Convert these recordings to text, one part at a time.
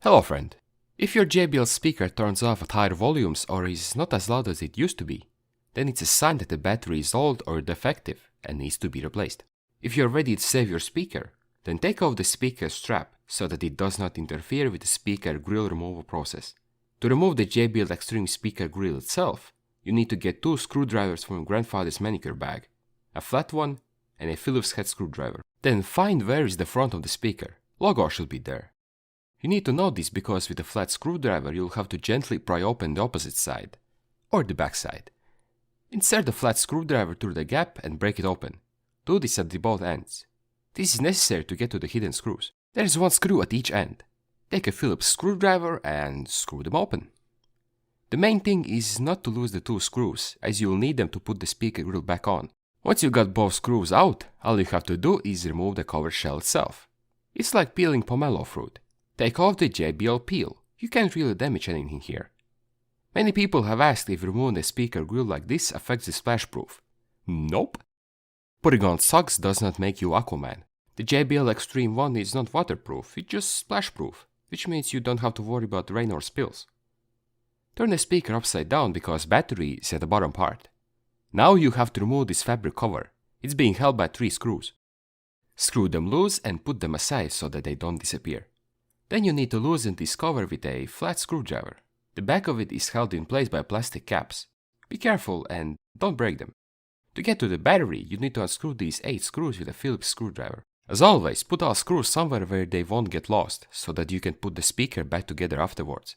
Hello friend. If your JBL speaker turns off at higher volumes or is not as loud as it used to be, then it's a sign that the battery is old or defective and needs to be replaced. If you're ready to save your speaker, then take off the speaker strap so that it does not interfere with the speaker grill removal process. To remove the JBL Xtreme speaker grill itself, you need to get 2 screwdrivers from your grandfather's manicure bag, a flat one and a Phillips head screwdriver. Then find where is the front of the speaker. Logo should be there. You need to know this because with a flat screwdriver you'll have to gently pry open the opposite side, or the back side. Insert the flat screwdriver through the gap and break it open. Do this at the both ends. This is necessary to get to the hidden screws. There is 1 screw at each end. Take a Phillips screwdriver and screw them open. The main thing is not to lose the 2 screws, as you'll need them to put the speaker grill back on. Once you got both screws out, all you have to do is remove the cover shell itself. It's like peeling pomelo fruit. Take off the JBL peel. You can't really damage anything here. Many people have asked if removing the speaker grill like this affects the splash proof. Nope. Putting on socks does not make you Aquaman. The JBL Xtreme one is not waterproof, it's just splash proof, which means you don't have to worry about rain or spills. Turn the speaker upside down because battery is at the bottom part. Now you have to remove this fabric cover. It's being held by 3 screws. Screw them loose and put them aside so that they don't disappear. Then you need to loosen this cover with a flat screwdriver. The back of it is held in place by plastic caps. Be careful and don't break them. To get to the battery, you need to unscrew these 8 screws with a Phillips screwdriver. As always, put all screws somewhere where they won't get lost, so that you can put the speaker back together afterwards.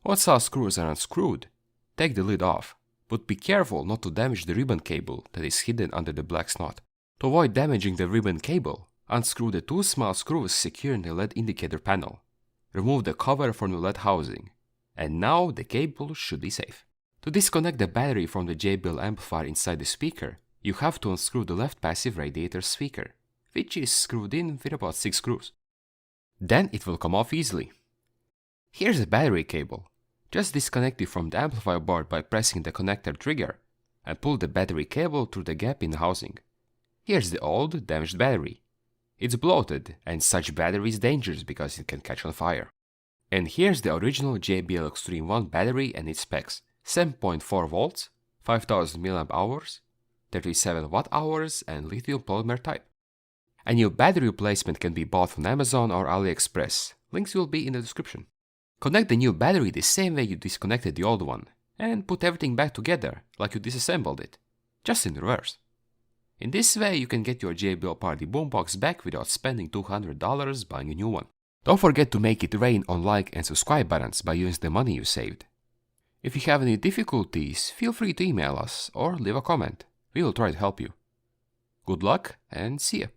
Once all screws are unscrewed, take the lid off, but be careful not to damage the ribbon cable that is hidden under the black snot. To avoid damaging the ribbon cable, unscrew the 2 small screws securing the LED indicator panel. Remove the cover from the LED housing. And now the cable should be safe. To disconnect the battery from the JBL amplifier inside the speaker, you have to unscrew the left passive radiator speaker, which is screwed in with about 6 screws. Then it will come off easily. Here's the battery cable. Just disconnect it from the amplifier board by pressing the connector trigger and pull the battery cable through the gap in the housing. Here's the old, damaged battery. It's bloated, and such battery is dangerous because it can catch on fire. And here's the original JBL Xtreme 1 battery and its specs. 7.4 volts, 5000 mAh, 37 Wh, and lithium polymer type. A new battery replacement can be bought from Amazon or Aliexpress. Links will be in the description. Connect the new battery the same way you disconnected the old one, and put everything back together like you disassembled it, just in reverse. In this way you can get your JBL Party boombox back without spending $200 buying a new one. Don't forget to make it rain on like and subscribe buttons by using the money you saved. If you have any difficulties, feel free to email us or leave a comment. We will try to help you. Good luck and see ya!